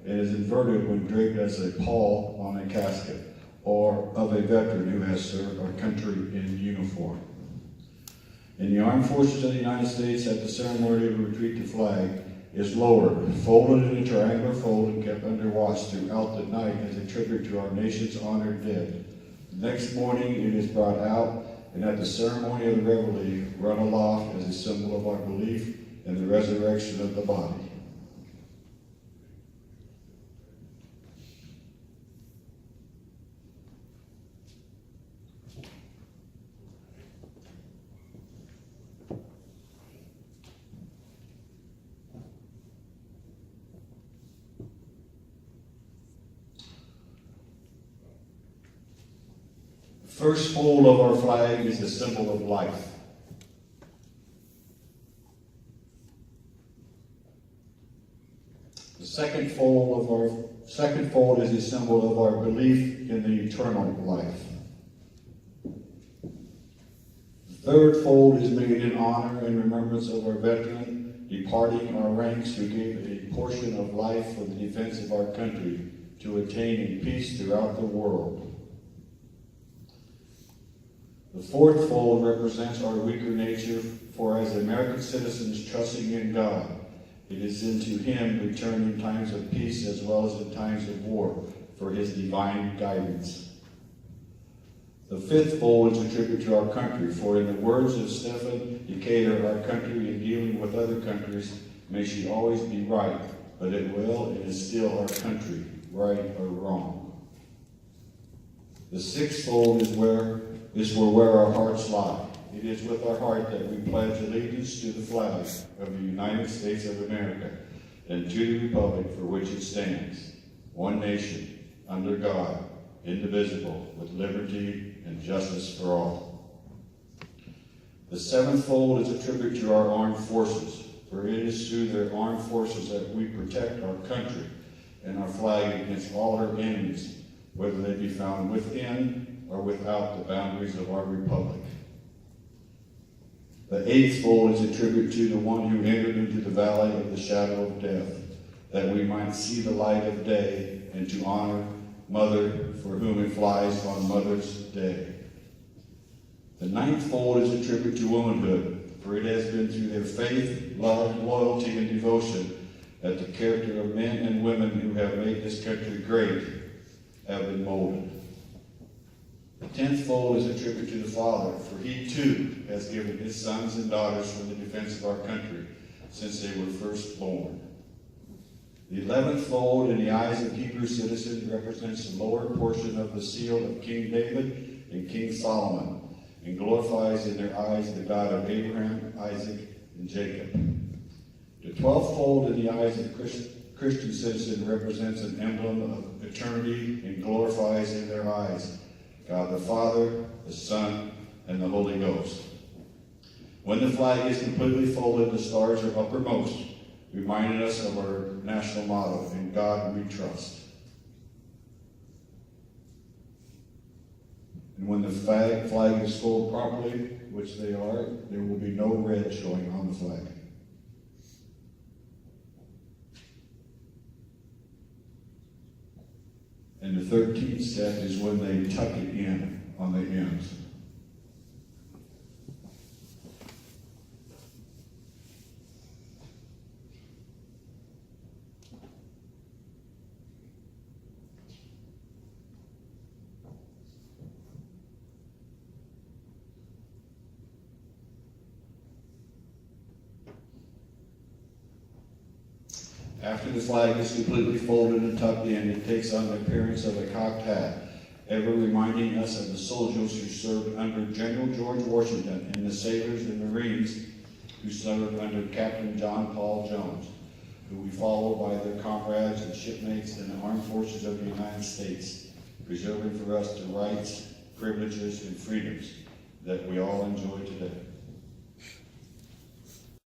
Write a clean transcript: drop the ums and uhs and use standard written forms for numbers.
and is inverted when draped as a pall on a casket, or of a veteran who has served our country in uniform. In the Armed Forces of the United States, at the ceremony to retreat the flag is lowered, folded in a triangular fold, and kept under watch throughout the night as a tribute to our nation's honored dead. The next morning it is brought out, and at the ceremony of the Reveille, run aloft as a symbol of our belief in the resurrection of the body. The first fold of our flag is the symbol of life. The second fold is a symbol of our belief in the eternal life. The third fold is made in honor and remembrance of our veteran departing our ranks who gave a portion of life for the defense of our country to attain peace throughout the world. The fourth fold represents our weaker nature, for as American citizens trusting in God, it is into Him we turn in times of peace as well as in times of war for His divine guidance. The fifth fold is a tribute to our country, for in the words of Stephen Decatur, our country in dealing with other countries, may she always be right, but it will and is still our country, right or wrong. The sixth fold is where our hearts lie. It is with our heart that we pledge allegiance to the flag of the United States of America and to the republic for which it stands, one nation, under God, indivisible, with liberty and justice for all. The seventh fold is a tribute to our armed forces, for it is through their armed forces that we protect our country and our flag against all our enemies, whether they be found within or without the boundaries of our republic. The eighth fold is a tribute to the one who entered into the valley of the shadow of death, that we might see the light of day, and to honor Mother, for whom it flies on Mother's Day. The ninth fold is a tribute to womanhood, for it has been through their faith, love, loyalty, and devotion that the character of men and women who have made this country great have been molded. The 10th fold is a tribute to the Father, for He too has given His sons and daughters for the defense of our country since they were first born. The 11th fold in the eyes of Hebrew citizens represents the lower portion of the seal of King David and King Solomon, and glorifies in their eyes the God of Abraham, Isaac, and Jacob. The 12th fold in the eyes of Christian citizens represents an emblem of eternity and glorifies in their eyes God the Father, the Son, and the Holy Ghost. When the flag is completely folded, the stars are uppermost, reminding us of our national motto, "In God we trust." And when the flag is folded properly, which they are, there will be no red showing on the flag. And the 13th step is when they tuck it in on the ends. After the flag is completely folded and tucked in, it takes on the appearance of a cocked hat, ever reminding us of the soldiers who served under General George Washington and the sailors and Marines who served under Captain John Paul Jones, who we follow by their comrades and shipmates in the Armed Forces of the United States, preserving for us the rights, privileges, and freedoms that we all enjoy today.